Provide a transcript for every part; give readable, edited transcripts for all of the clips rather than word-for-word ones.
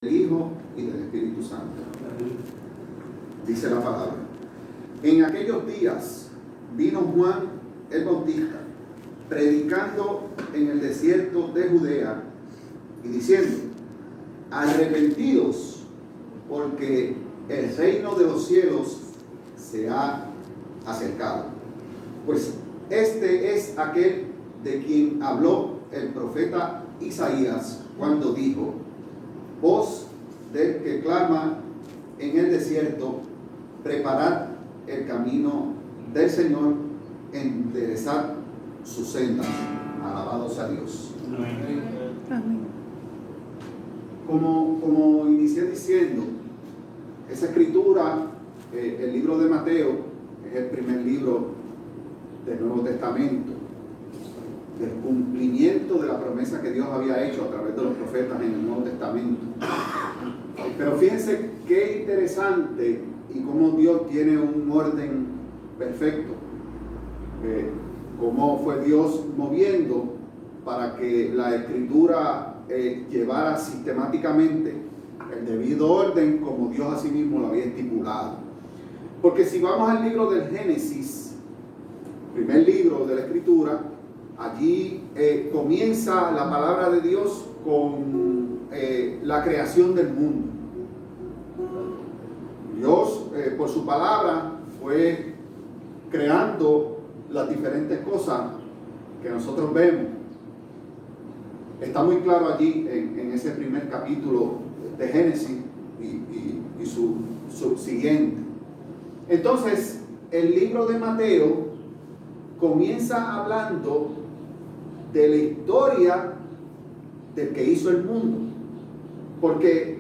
del Hijo y del Espíritu Santo. Dice la palabra: en aquellos días vino Juan el Bautista, predicando en el desierto de Judea y diciendo: arrepentidos, porque el reino de los cielos se ha acercado. Pues este es aquel de quien habló el profeta Isaías cuando dijo: voz del que clama en el desierto, preparad el camino del Señor, enderezad sus sendas. Alabados a Dios. Amén. Como inicié diciendo, esa escritura, el libro de Mateo, es el primer libro del Nuevo Testamento, del cumplimiento de la promesa que Dios había hecho a través de los profetas en el Nuevo Testamento. Pero fíjense qué interesante y cómo Dios tiene un orden perfecto. Cómo fue Dios moviendo para que la escritura llevara sistemáticamente el debido orden como Dios así mismo lo había estipulado. Porque si vamos al libro del Génesis, primer libro de la escritura, allí comienza la palabra de Dios con la creación del mundo. Dios, por su palabra, fue creando las diferentes cosas que nosotros vemos. Está muy claro allí en ese primer capítulo de Génesis y su subsiguiente. Entonces, el libro de Mateo comienza hablando de la historia del que hizo el mundo. Porque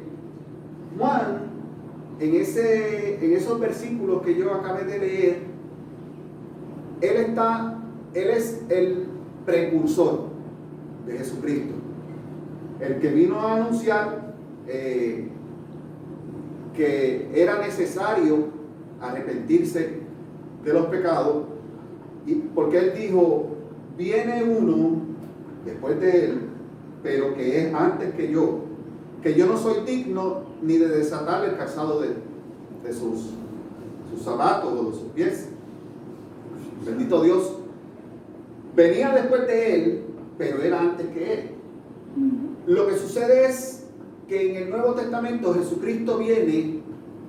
Juan, en esos versículos que yo acabé de leer, él es el precursor de Jesucristo, el que vino a anunciar que era necesario arrepentirse de los pecados, y porque él dijo: viene uno después de él, pero que es antes que yo no soy digno ni de desatar el calzado de sus zapatos o de sus pies. Bendito Dios. Venía después de él, pero era antes que él. Lo que sucede es que en el Nuevo Testamento Jesucristo viene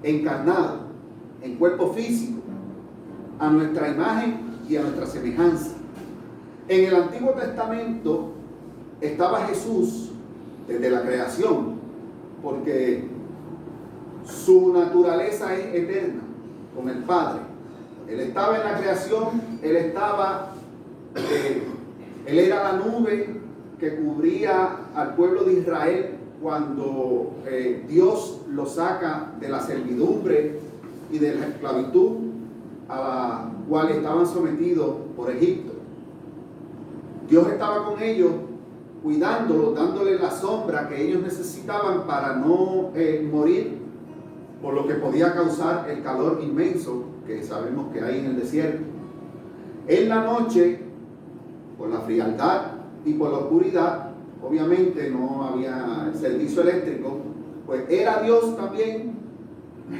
encarnado en cuerpo físico, a nuestra imagen y a nuestra semejanza. En el Antiguo Testamento estaba Jesús desde la creación, porque su naturaleza es eterna con el Padre. Él estaba en la creación, él era la nube que cubría al pueblo de Israel cuando Dios lo saca de la servidumbre y de la esclavitud a la cual estaban sometidos por Egipto. Dios estaba con ellos, cuidándolos, dándoles la sombra que ellos necesitaban para no morir por lo que podía causar el calor inmenso que sabemos que hay en el desierto. En la noche, por la frialdad y por la oscuridad, obviamente no había servicio eléctrico, pues era Dios también.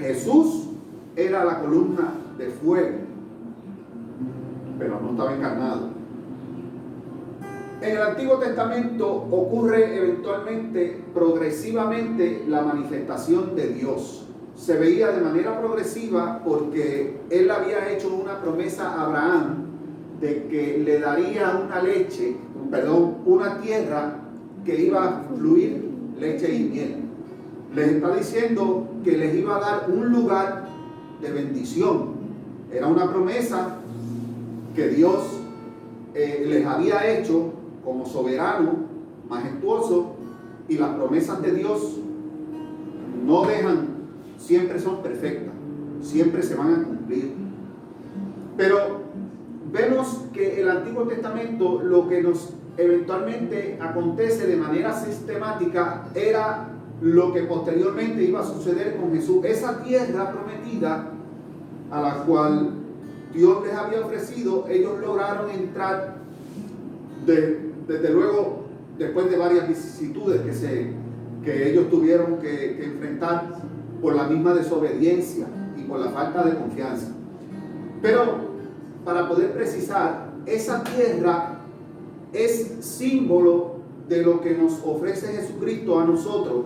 Jesús era la columna de fuego, pero no estaba encarnado. En el Antiguo Testamento ocurre eventualmente, progresivamente, la manifestación de Dios. Se veía de manera progresiva porque Él había hecho una promesa a Abraham de que le daría una tierra que iba a fluir leche y miel. Les está diciendo que les iba a dar un lugar de bendición. Era una promesa que Dios les había hecho como soberano, majestuoso, y las promesas de Dios no dejan, siempre son perfectas, siempre se van a cumplir. Pero vemos que el Antiguo Testamento, lo que nos eventualmente acontece de manera sistemática, era lo que posteriormente iba a suceder con Jesús. Esa tierra prometida a la cual Dios les había ofrecido, ellos lograron entrar desde luego, después de varias vicisitudes que se que ellos tuvieron que enfrentar por la misma desobediencia y por la falta de confianza. Pero para poder precisar, esa tierra es símbolo de lo que nos ofrece Jesucristo a nosotros: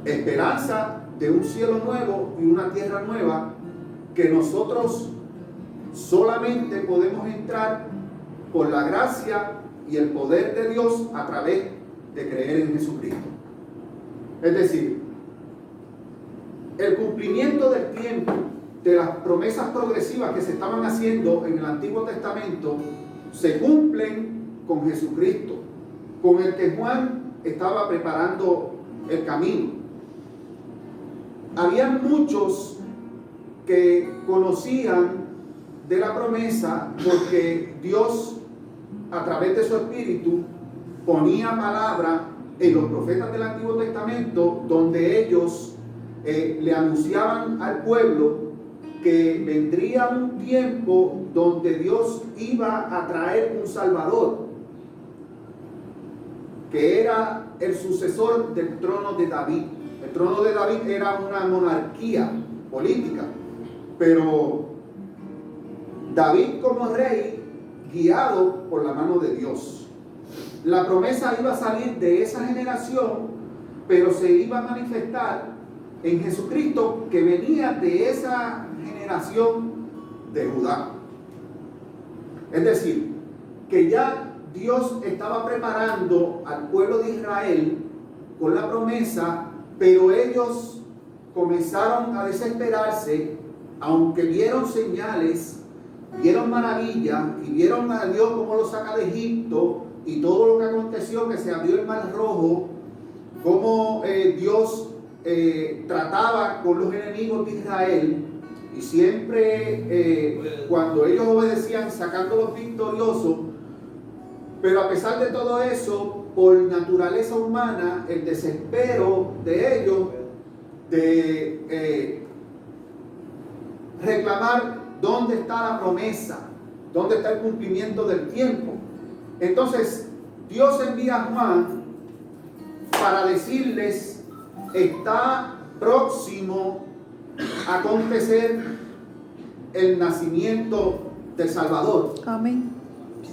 esperanza de un cielo nuevo y una tierra nueva, que nosotros solamente podemos entrar por la gracia y el poder de Dios a través de creer en Jesucristo. Es decir, el cumplimiento del tiempo de las promesas progresivas que se estaban haciendo en el Antiguo Testamento se cumplen con Jesucristo, con el que Juan estaba preparando el camino. Había muchos que conocían de la promesa porque Dios, a través de su Espíritu, ponía palabra en los profetas del Antiguo Testamento, donde ellos le anunciaban al pueblo que vendría un tiempo donde Dios iba a traer un Salvador, que era el sucesor del trono de David. El trono de David era una monarquía política, pero David como rey, guiado por la mano de Dios. La promesa iba a salir de esa generación, pero se iba a manifestar en Jesucristo, que venía de esa generación de Judá. Es decir, que ya Dios estaba preparando al pueblo de Israel con la promesa, pero ellos comenzaron a desesperarse, aunque vieron señales, vieron maravillas y vieron a Dios cómo lo saca de Egipto y todo lo que aconteció, que se abrió el mar rojo, cómo Dios trataba con los enemigos de Israel, y siempre cuando ellos obedecían, sacándolos victoriosos. Pero a pesar de todo eso, por naturaleza humana, el desespero de ellos de reclamar dónde está la promesa, dónde está el cumplimiento del tiempo. Entonces Dios envía a Juan para decirles: está próximo a acontecer el nacimiento del Salvador. Amén.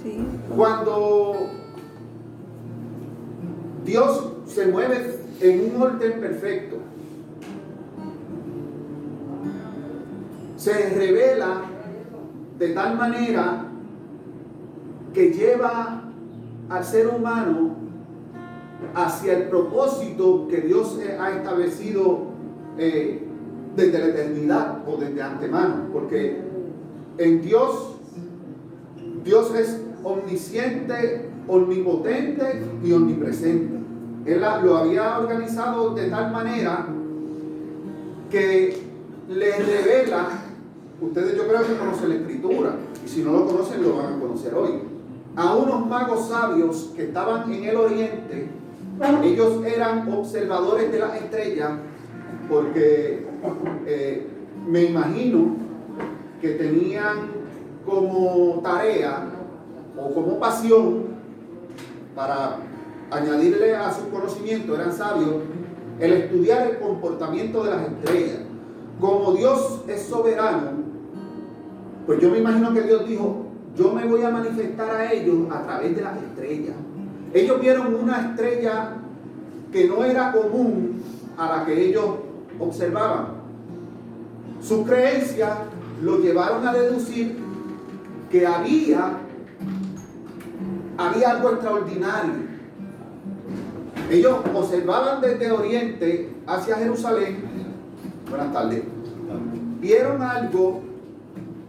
Sí. Cuando Dios se mueve en un orden perfecto, se revela de tal manera que lleva al ser humano hacia el propósito que Dios ha establecido desde la eternidad o desde antemano, porque en Dios es omnisciente, omnipotente y omnipresente. Él lo había organizado de tal manera que le revela. Ustedes, yo creo que conocen la Escritura, y si no lo conocen lo van a conocer hoy, a unos magos sabios que estaban en el oriente. Ellos eran observadores de las estrellas, porque me imagino que tenían como tarea o como pasión, para añadirle a su conocimiento, eran sabios, el estudiar el comportamiento de las estrellas. Como Dios es soberano, pues yo me imagino que Dios dijo: yo me voy a manifestar a ellos a través de las estrellas. Ellos vieron una estrella que no era común a la que ellos observaban. Sus creencias lo llevaron a deducir que había algo extraordinario. Ellos observaban desde Oriente hacia Jerusalén. Buenas tardes. Vieron algo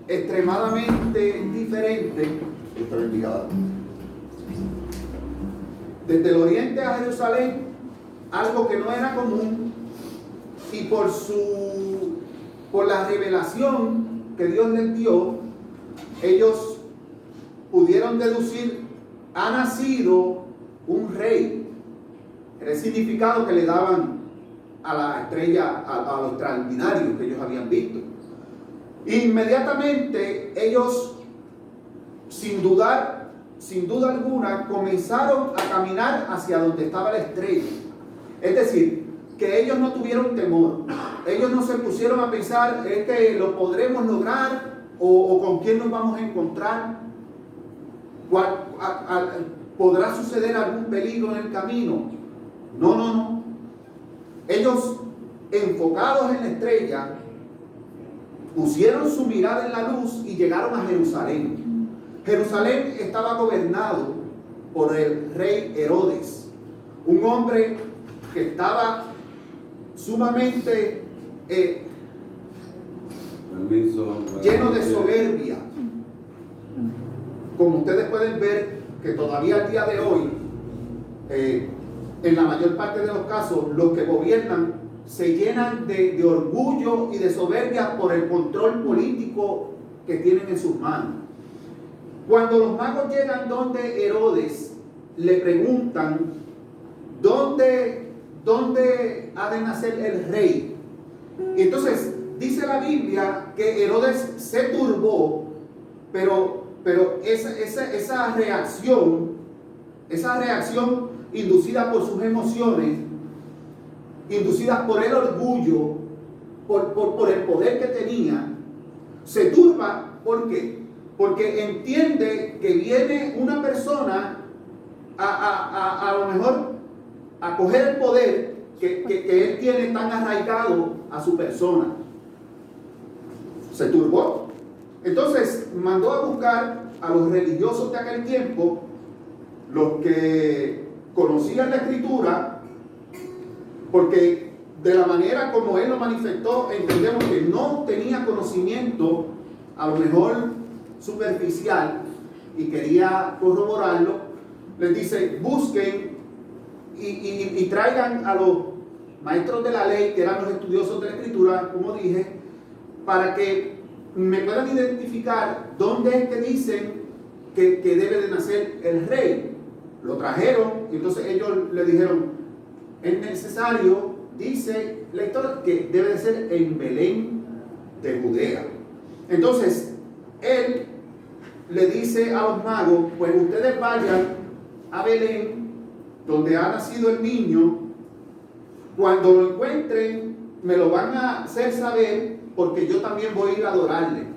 extremadamente diferente. Desde el Oriente a Jerusalén, algo que no era común, y por la revelación que Dios les dio, ellos pudieron deducir: ha nacido un rey. Era el significado que le daban a la estrella, a lo extraordinario que ellos habían visto. Inmediatamente ellos, sin dudar, sin duda alguna, comenzaron a caminar hacia donde estaba la estrella. Es decir, que ellos no tuvieron temor. Ellos no se pusieron a pensar, es que lo podremos lograr o con quién nos vamos a encontrar. ¿Podrá suceder algún peligro en el camino? No. Ellos, enfocados en la estrella, pusieron su mirada en la luz y llegaron a Jerusalén. Jerusalén estaba gobernado por el rey Herodes, un hombre que estaba sumamente lleno de soberbia. Como ustedes pueden ver, que todavía al día de hoy, en la mayor parte de los casos, los que gobiernan se llenan de orgullo y de soberbia por el control político que tienen en sus manos. Cuando los magos llegan donde Herodes, le preguntan ¿dónde ha de nacer el rey? Y entonces dice la Biblia que Herodes se turbó, pero esa reacción inducida por sus emociones, inducida por el orgullo, por el poder que tenía, se turba. ¿Por qué? Porque entiende que viene una persona a lo mejor a coger el poder que él tiene tan arraigado a su persona. Se turbó. Entonces mandó a buscar a los religiosos de aquel tiempo, los que conocían la Escritura, porque de la manera como él lo manifestó, entendemos que no tenía conocimiento, a lo mejor superficial, y quería corroborarlo. Les dice, busquen y traigan a los maestros de la ley, que eran los estudiosos de la Escritura, como dije, para que me puedan identificar dónde es que dicen que debe de nacer el rey. Lo trajeron y entonces ellos le dijeron, es necesario, dice la historia, que debe de ser en Belén de Judea. Entonces él le dice a los magos, pues ustedes vayan a Belén, donde ha nacido el niño. Cuando lo encuentren me lo van a hacer saber, porque yo también voy a ir a adorarle.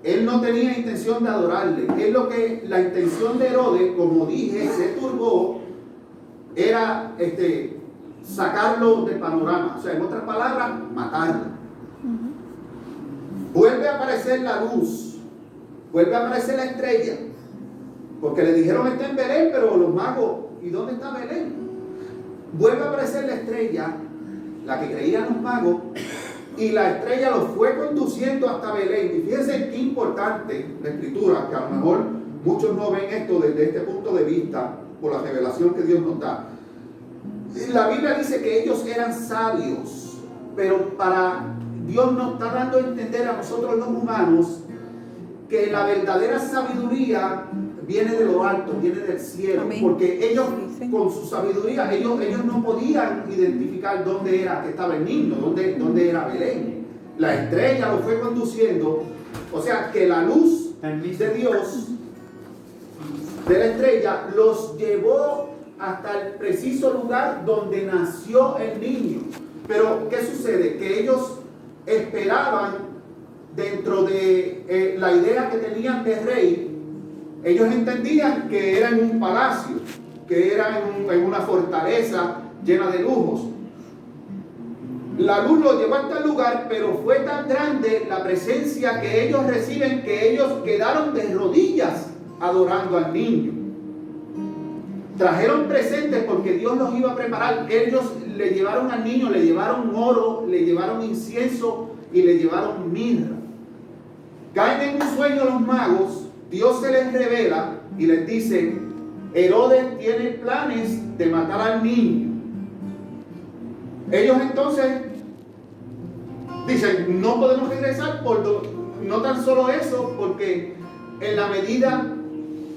Él no tenía intención de adorarle. La intención de Herodes, como dije, se turbó, era sacarlo del panorama. O sea, en otras palabras, matarlo. Vuelve a aparecer la luz, vuelve a aparecer la estrella, porque le dijeron está en Belén, pero los magos, ¿y dónde está Belén? Vuelve a aparecer la estrella, la que creían los magos, y la estrella los fue conduciendo hasta Belén. Y fíjense qué importante la Escritura, que a lo mejor muchos no ven esto desde este punto de vista, por la revelación que Dios nos da. La Biblia dice que ellos eran sabios, pero Dios nos está dando a entender a nosotros los humanos que la verdadera sabiduría viene de lo alto, viene del cielo. Amén. Porque ellos, con su sabiduría, ellos no podían identificar dónde era que estaba el niño, dónde era Belén. La estrella lo fue conduciendo. O sea que la luz de Dios, de la estrella, los llevó hasta el preciso lugar donde nació el niño. Pero ¿qué sucede? Que ellos esperaban, dentro de la idea que tenían de rey, ellos entendían que era en un palacio, que era en una fortaleza llena de lujos. La luz los llevó hasta el lugar, pero fue tan grande la presencia que ellos reciben que ellos quedaron de rodillas adorando al niño. Trajeron presentes porque Dios los iba a preparar. Ellos le llevaron al niño, le llevaron oro, le llevaron incienso y le llevaron mirra. Caen en un sueño los magos. Dios se les revela y les dice, Herodes tiene planes de matar al niño. Ellos entonces dicen, no podemos regresar, no tan solo eso, porque en la medida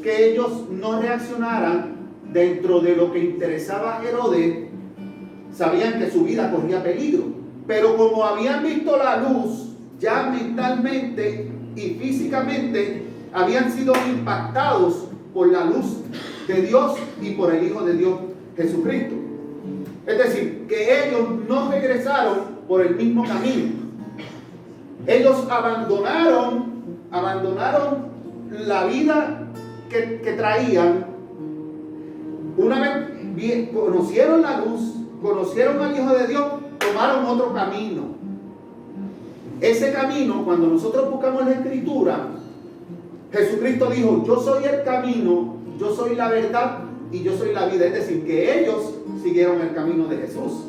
que ellos no reaccionaran dentro de lo que interesaba a Herodes, sabían que su vida corría peligro. Pero como habían visto la luz, ya mentalmente y físicamente habían sido impactados por la luz de Dios y por el Hijo de Dios, Jesucristo. Es decir, que ellos no regresaron por el mismo camino. Ellos abandonaron la vida que traían. Una vez conocieron la luz, conocieron al Hijo de Dios, tomaron otro camino. Ese camino, cuando nosotros buscamos la Escritura, Jesucristo dijo: yo soy el camino, yo soy la verdad y yo soy la vida. Es decir, que ellos siguieron el camino de Jesús.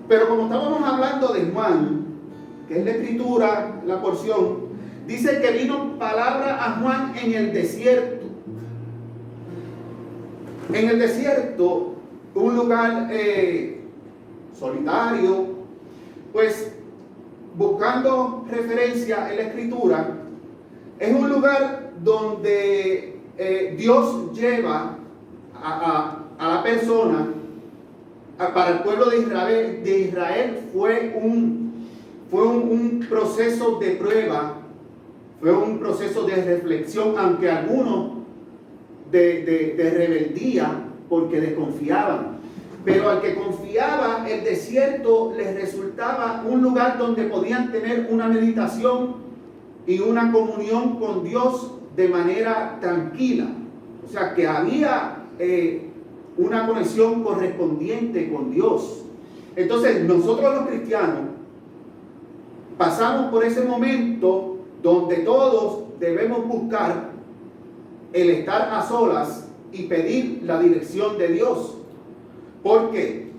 Pero como estábamos hablando de Juan, que es la Escritura, la porción, dice que vino palabra a Juan en el desierto. En el desierto, un lugar solitario, pues buscando referencia en la Escritura, es un lugar donde Dios lleva a la persona. Para el pueblo de Israel fue un proceso de prueba, fue un proceso de reflexión, aunque algunos de rebeldía, porque desconfiaban. Pero al que confiaba, el desierto les resultaba un lugar donde podían tener una meditación y una comunión con Dios de manera tranquila. O sea, que había una conexión correspondiente con Dios. Entonces, nosotros los cristianos pasamos por ese momento donde todos debemos buscar el estar a solas y pedir la dirección de Dios. ¿Por qué?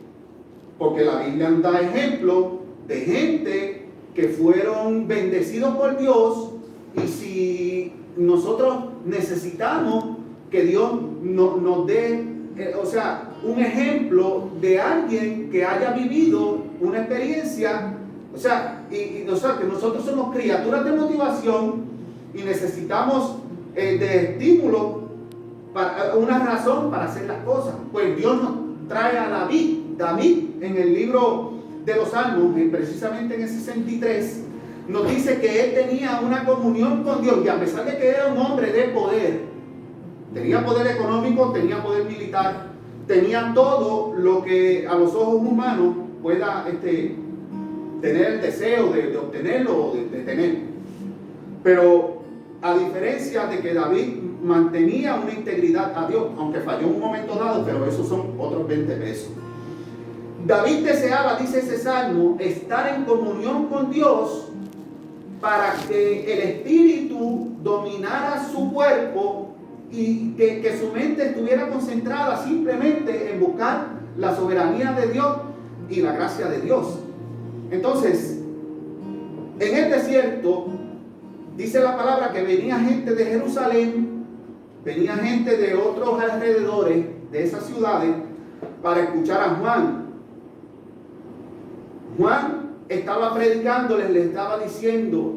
Porque la Biblia nos da ejemplo de gente que fueron bendecidos por Dios, y si nosotros necesitamos que Dios nos dé, un ejemplo de alguien que haya vivido una experiencia, que nosotros somos criaturas de motivación y necesitamos de estímulo, para una razón para hacer las cosas. Pues Dios nos trae a David en el libro de los Salmos, precisamente en el 63, nos dice que él tenía una comunión con Dios, y a pesar de que era un hombre de poder, tenía poder económico, tenía poder militar, tenía todo lo que a los ojos humanos pueda tener el deseo de obtenerlo o de tener. Pero a diferencia de que David mantenía una integridad a Dios, aunque falló en un momento dado, pero esos son otros 20 pesos. David deseaba, dice ese salmo, estar en comunión con Dios para que el espíritu dominara su cuerpo y que su mente estuviera concentrada simplemente en buscar la soberanía de Dios y la gracia de Dios. Entonces, en el desierto, dice la palabra que venía gente de Jerusalén, venía gente de otros alrededores de esas ciudades para escuchar a Juan. Juan estaba predicándoles, les estaba diciendo: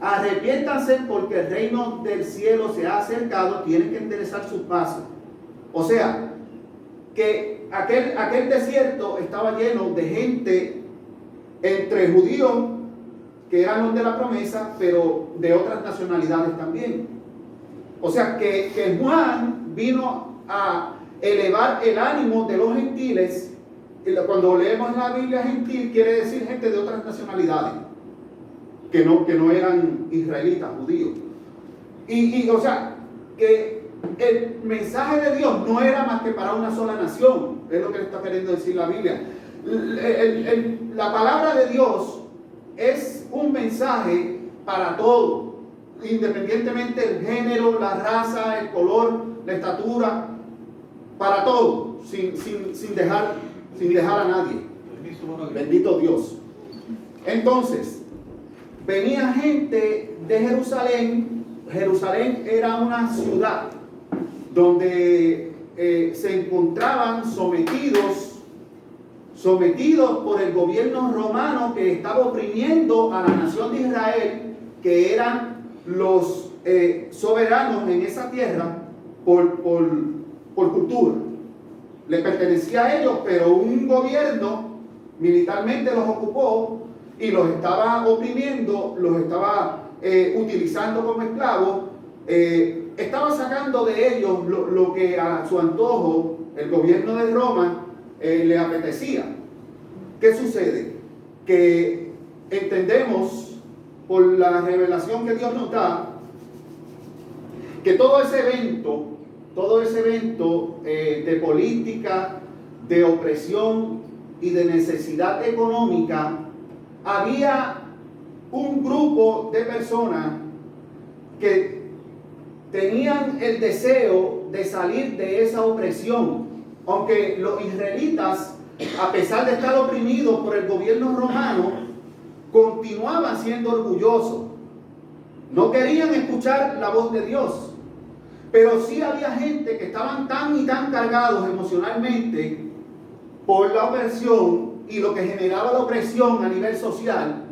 arrepiéntanse porque el reino del cielo se ha acercado, tienen que enderezar sus pasos. O sea, que aquel desierto estaba lleno de gente, entre judíos, que eran los de la promesa, pero de otras nacionalidades también. O sea, que Juan vino a elevar el ánimo de los gentiles. Cuando leemos la Biblia gentil, quiere decir gente de otras nacionalidades, que no eran israelitas, judíos. O sea, que el mensaje de Dios no era más que para una sola nación, es lo que está queriendo decir la Biblia. La palabra de Dios es un mensaje para todo, independientemente del género, la raza, el color, la estatura, para todo, sin dejar a nadie. Bendito Dios. Entonces, venía gente de Jerusalén. Jerusalén era una ciudad donde se encontraban sometidos por el gobierno romano, que estaba oprimiendo a la nación de Israel, que eran los soberanos en esa tierra por cultura. Le pertenecía a ellos, pero un gobierno militarmente los ocupó y los estaba oprimiendo, los estaba utilizando como esclavos. estaba sacando de ellos lo que a su antojo el gobierno de Roma le apetecía. ¿Qué sucede? Que entendemos por la revelación que Dios nos da que todo ese evento de política, de opresión y de necesidad económica, había un grupo de personas que tenían el deseo de salir de esa opresión, aunque los israelitas, a pesar de estar oprimidos por el gobierno romano, continuaban siendo orgullosos. No querían escuchar la voz de Dios, pero sí había gente que estaban tan y tan cargados emocionalmente por la opresión y lo que generaba la opresión a nivel social,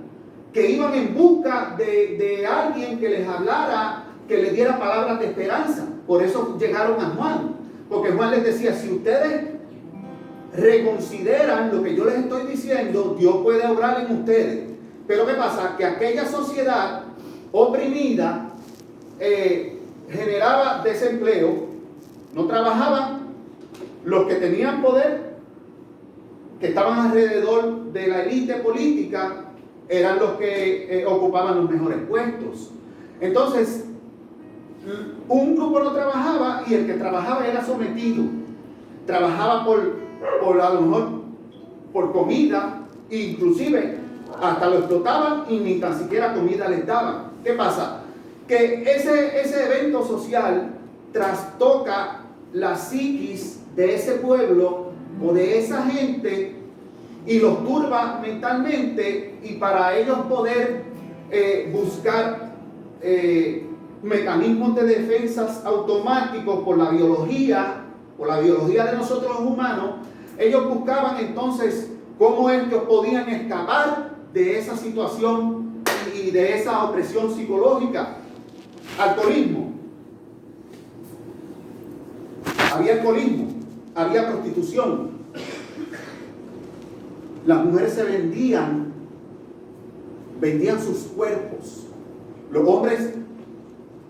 que iban en busca de alguien que les hablara, que les diera palabras de esperanza. Por eso llegaron a Juan, porque Juan les decía: si ustedes reconsideran lo que yo les estoy diciendo, Dios puede obrar en ustedes. Pero ¿qué pasa? Que aquella sociedad oprimida generaba desempleo, no trabajaban. Los que tenían poder, que estaban alrededor de la élite política, eran los que ocupaban los mejores puestos. Entonces, un grupo no trabajaba y el que trabajaba era sometido. Trabajaba por a lo mejor por comida, inclusive hasta lo explotaban y ni tan siquiera comida les daban. ¿Qué pasa? Que ese evento social trastoca la psiquis de ese pueblo o de esa gente y los turba mentalmente, y para ellos poder buscar mecanismos de defensas automáticos por la biología de nosotros los humanos, ellos buscaban entonces cómo ellos podían escapar de esa situación y de esa opresión psicológica. Alcoholismo. Había alcoholismo, había prostitución. Las mujeres se vendían sus cuerpos. Los hombres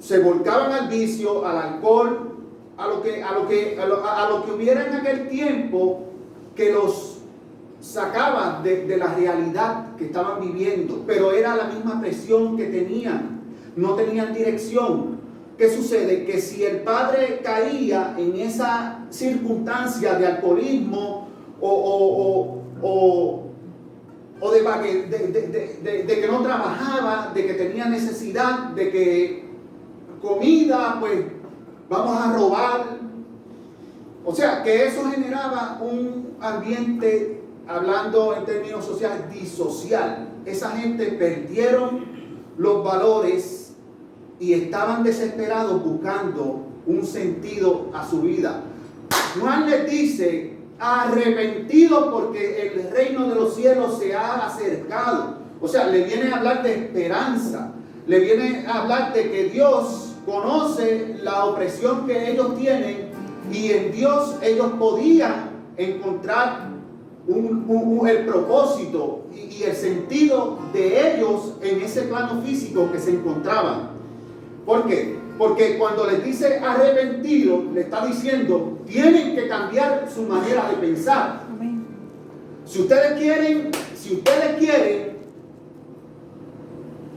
se volcaban al vicio, al alcohol, a lo que hubiera en aquel tiempo que los sacaba de la realidad que estaban viviendo, pero era la misma presión que tenían, no tenían dirección. ¿Qué sucede? Que si el padre caía en esa circunstancia de alcoholismo o de que no trabajaba, de que tenía necesidad, de que comida, pues vamos a robar. O sea, que eso generaba un ambiente, hablando en términos sociales, disocial. Esa gente perdieron los valores y estaban desesperados buscando un sentido a su vida. Juan les dice: arrepentidos porque el reino de los cielos se ha acercado. O sea, le viene a hablar de esperanza, le viene a hablar de que Dios conoce la opresión que ellos tienen y en Dios ellos podían encontrar el propósito y el sentido de ellos en ese plano físico que se encontraban. ¿Por qué? Porque cuando les dice arrepentido, le está diciendo: tienen que cambiar su manera de pensar. Amén. Si ustedes quieren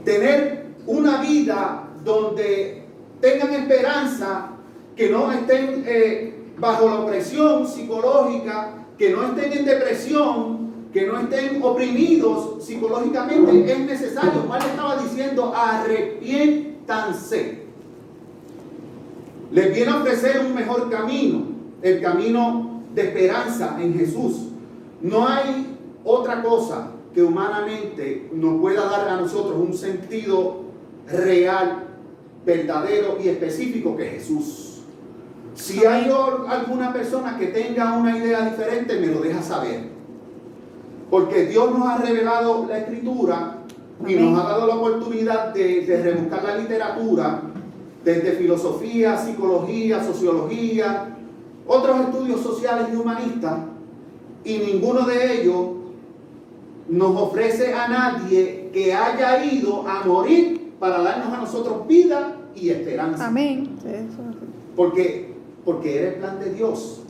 tener una vida donde tengan esperanza, que no estén bajo la opresión psicológica, que no estén en depresión, que no estén oprimidos psicológicamente, es necesario. Juan le estaba diciendo: arrepiéntanse. Les viene a ofrecer un mejor camino, el camino de esperanza en Jesús. No hay otra cosa que humanamente nos pueda dar a nosotros un sentido real, verdadero y específico que Jesús. Si hay alguna persona que tenga una idea diferente, me lo deja saber. Porque Dios nos ha revelado la Escritura y nos ha dado la oportunidad de rebuscar la literatura, desde filosofía, psicología, sociología, otros estudios sociales y humanistas, y ninguno de ellos nos ofrece a nadie que haya ido a morir para darnos a nosotros vida y esperanza. Amén. Porque era el plan de Dios.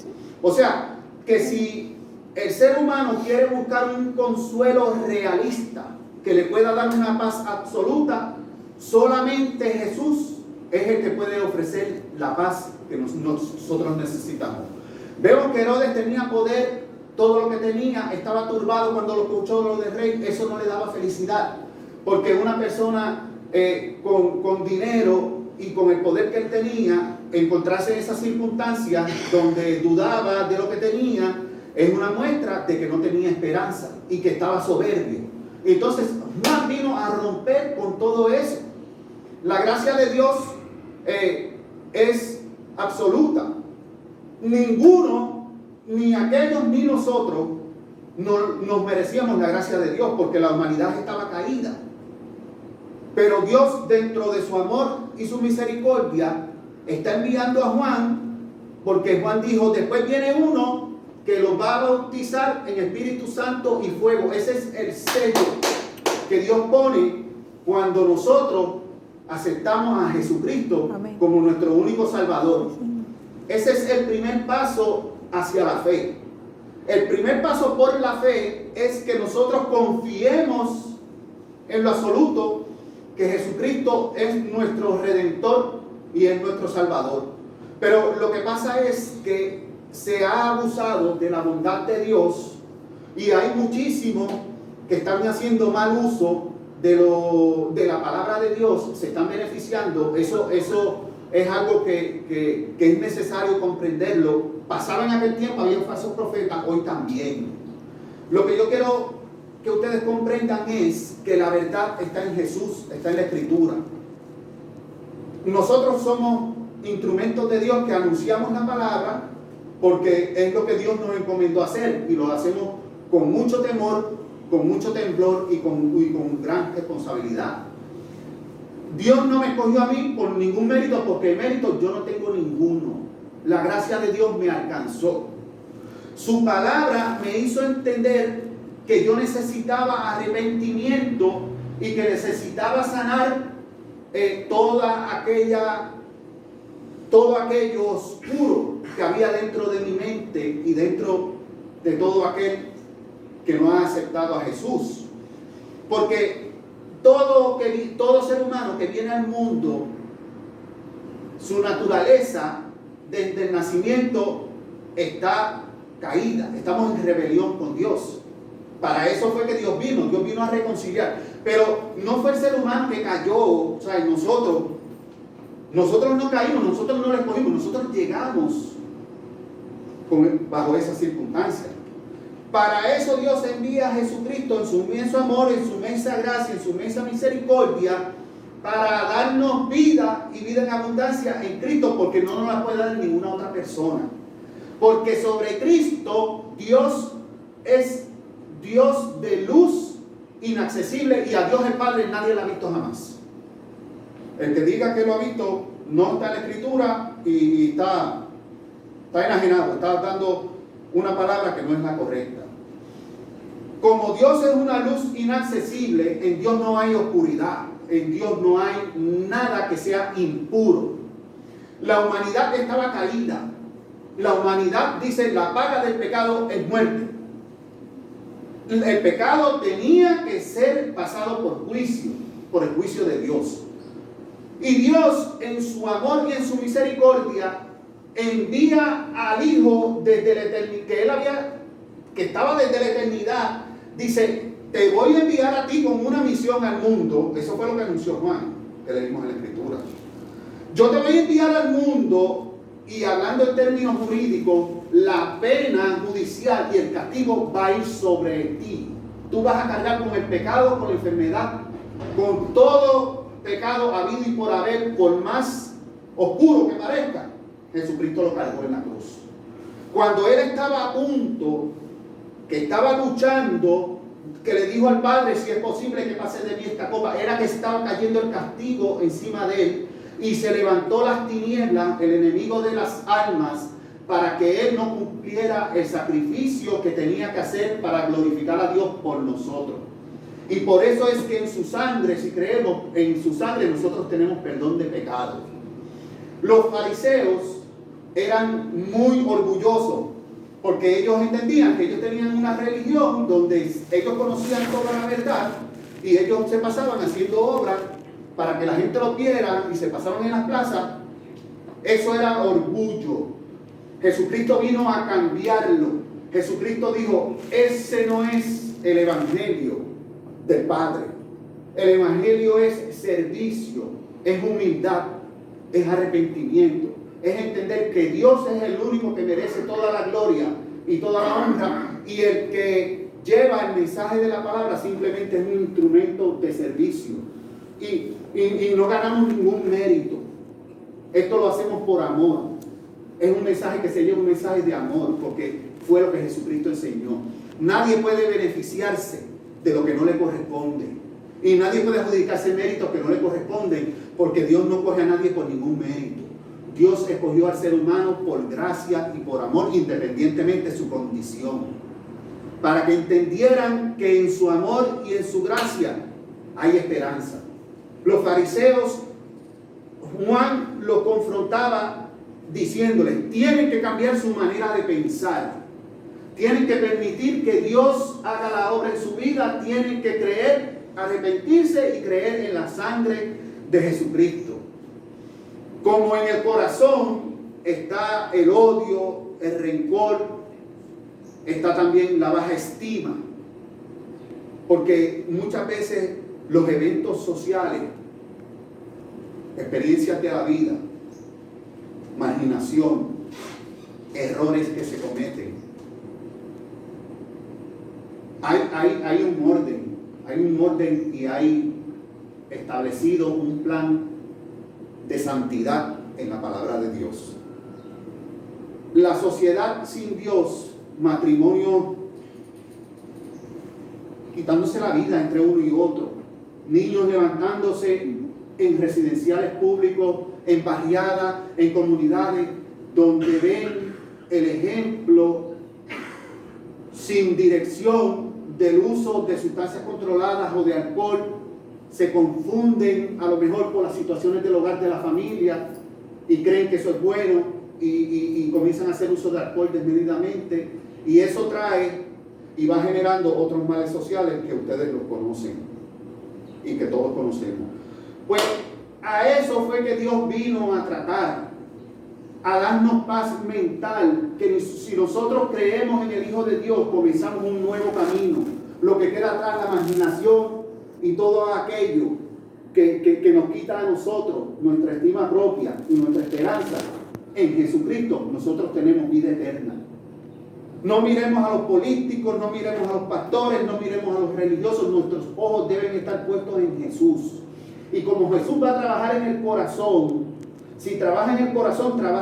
O sea, que si el ser humano quiere buscar un consuelo realista que le pueda dar una paz absoluta, solamente Jesús es el que puede ofrecer la paz que nosotros necesitamos. Vemos que Herodes tenía poder, todo lo que tenía, estaba turbado cuando lo escuchó lo del rey. Eso no le daba felicidad, porque una persona con dinero y con el poder que él tenía, encontrarse en esas circunstancias donde dudaba de lo que tenía, es una muestra de que no tenía esperanza y que estaba soberbio. Entonces Juan vino a romper con todo eso. La gracia de Dios es absoluta. Ninguno, ni aquellos ni nosotros, nos merecíamos la gracia de Dios, porque la humanidad estaba caída. Pero Dios, dentro de su amor y su misericordia, está enviando a Juan, porque Juan dijo: después viene uno que los va a bautizar en Espíritu Santo y fuego. Ese es el sello que Dios pone cuando nosotros aceptamos a Jesucristo. Amén. Como nuestro único Salvador. Ese es el primer paso hacia la fe. El primer paso por la fe es que nosotros confiemos en lo absoluto que Jesucristo es nuestro Redentor y es nuestro Salvador. Pero lo que pasa es que se ha abusado de la bondad de Dios, y hay muchísimos que están haciendo mal uso de la palabra de Dios, se están beneficiando. Eso es algo que es necesario comprenderlo. Pasaba en aquel tiempo, había falsos profetas, hoy también. Lo que yo quiero que ustedes comprendan es que la verdad está en Jesús, está en la Escritura. Nosotros somos instrumentos de Dios que anunciamos la palabra, porque es lo que Dios nos encomendó hacer, y lo hacemos con mucho temor, con mucho temblor y con gran responsabilidad. Dios no me escogió a mí por ningún mérito, porque el mérito yo no tengo ninguno. La gracia de Dios me alcanzó. Su palabra me hizo entender que yo necesitaba arrepentimiento y que necesitaba sanar todo aquello oscuro que había dentro de mi mente y dentro de todo aquel que no ha aceptado a Jesús. Porque todo ser humano que viene al mundo, su naturaleza desde el nacimiento está caída. Estamos en rebelión con Dios. Para eso fue que Dios vino a reconciliar. Pero no fue el ser humano que cayó. O sea, nosotros no caímos, nosotros no lo escogimos, nosotros llegamos bajo esas circunstancias. Para eso Dios envía a Jesucristo en su inmenso amor, en su inmensa gracia, en su inmensa misericordia, para darnos vida y vida en abundancia en Cristo, porque no nos la puede dar ninguna otra persona. Porque sobre Cristo Dios es Dios de luz inaccesible, y a Dios el Padre nadie lo ha visto jamás. El que diga que lo ha visto no está en la Escritura y está enajenado, está dando una palabra que no es la correcta. Como Dios es una luz inaccesible, en Dios no hay oscuridad, en Dios no hay nada que sea impuro. La humanidad estaba caída. La humanidad, dice, la paga del pecado es muerte. El pecado tenía que ser pasado por el juicio de Dios. Y Dios, en su amor y en su misericordia, envía al Hijo desde la eternidad, que estaba desde la eternidad. Dice: te voy a enviar a ti con una misión al mundo. Eso fue lo que anunció Juan, que leímos en la Escritura. Yo te voy a enviar al mundo, y hablando en términos jurídicos, la pena judicial y el castigo va a ir sobre ti. Tú vas a cargar con el pecado, con la enfermedad, con todo pecado habido y por haber, por más oscuro que parezca. Jesucristo lo cargó en la cruz. Cuando él estaba a punto, que estaba luchando, que le dijo al Padre: si es posible que pase de mí esta copa, era que estaba cayendo el castigo encima de él, y se levantó las tinieblas, el enemigo de las almas, para que él no cumpliera el sacrificio que tenía que hacer para glorificar a Dios por nosotros. Y por eso es que en su sangre, si creemos en su sangre, nosotros tenemos perdón de pecados. Los fariseos eran muy orgullosos porque ellos entendían que ellos tenían una religión donde ellos conocían toda la verdad y ellos se pasaban haciendo obras para que la gente lo viera y se pasaban en las plazas. Eso era orgullo. Jesucristo vino a cambiarlo. Jesucristo dijo, ese no es el evangelio del Padre. El evangelio es servicio, es humildad, es arrepentimiento, es entender que Dios es el único que merece toda la gloria y toda la honra, y el que lleva el mensaje de la palabra simplemente es un instrumento de servicio y no ganamos ningún mérito. Esto lo hacemos por amor. Es un mensaje que se lleva, un mensaje de amor, porque fue lo que Jesucristo enseñó. Nadie puede beneficiarse de lo que no le corresponde. Y nadie puede adjudicarse méritos que no le corresponden, porque Dios no coge a nadie por ningún mérito. Dios escogió al ser humano por gracia y por amor, independientemente de su condición, para que entendieran que en su amor y en su gracia hay esperanza. Los fariseos, Juan los confrontaba diciéndoles, tienen que cambiar su manera de pensar, tienen que permitir que Dios haga la obra en su vida, tienen que creer, arrepentirse y creer en la sangre de Jesucristo. Como en el corazón está el odio, el rencor, está también la baja estima, porque muchas veces los eventos sociales, experiencias de la vida, marginación, errores que se cometen, hay un orden y hay establecido un plan de santidad en la palabra de Dios. La sociedad sin Dios, matrimonio quitándose la vida entre uno y otro, niños levantándose en residenciales públicos, en barriadas, en comunidades donde ven el ejemplo sin dirección del uso de sustancias controladas o de alcohol, se confunden a lo mejor por las situaciones del hogar de la familia y creen que eso es bueno y comienzan a hacer uso de alcohol desmedidamente, y eso trae y va generando otros males sociales que ustedes los conocen y que todos conocemos. Pues a eso fue que Dios vino a tratar, a darnos paz mental, que si nosotros creemos en el Hijo de Dios, comenzamos un nuevo camino. Lo que queda atrás, la imaginación y todo aquello que nos quita a nosotros nuestra estima propia y nuestra esperanza en Jesucristo, nosotros tenemos vida eterna. No miremos a los políticos, no miremos a los pastores, no miremos a los religiosos, nuestros ojos deben estar puestos en Jesús. Y como Jesús va a trabajar en el corazón, si trabaja en el corazón, trabaja